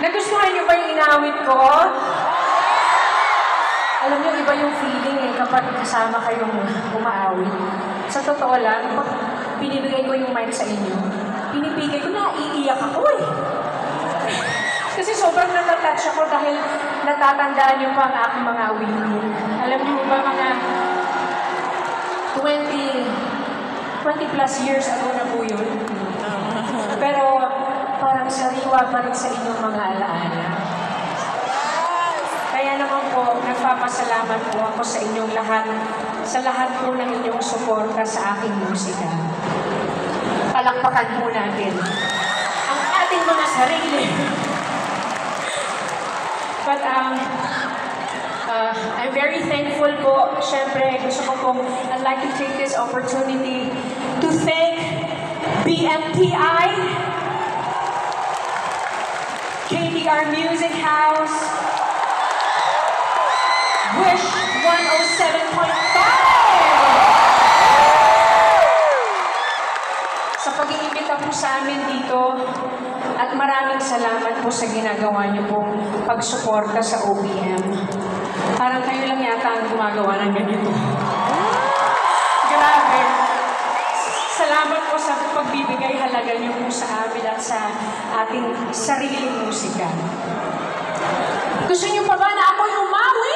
Nagustuhan niyo ba yung inawit ko? Alam niyo, iba yung feeling eh kapag kasama kayong umaawit. Sa totoo lang, pag binibigay ko yung mic sa inyo, pinipigay ko na iiyak ako eh. Kasi sobrang natatouch ako dahil natatandaan niyo pa ang aking mga awitin. Alam niyo ba mga 20 plus years ago na po yun. Pero parang sariwa pa rin sa inyong mga alaala. Kaya naman po, nagpapasalamat po ako sa inyong lahat, sa lahat po ng inyong suporta sa aking musika. Palakpakan po natin ang ating mga sarili. But I'm very thankful po. Siyempre, gusto ko pong, I'd like to take this opportunity to thank BMTI, KDR Music House, Wish 107.5! Sa pag-iimbita po sa amin dito, at maraming salamat po sa ginagawa niyo pong pagsuporta sa OPM. Parang kayo lang yata ang gumagawa ng ganito. Grabe. Salamat po sa pagbibigay halaga niyo po sa amin at sa ating sariling musika. Gusto niyo pa ba na ako'y umawi?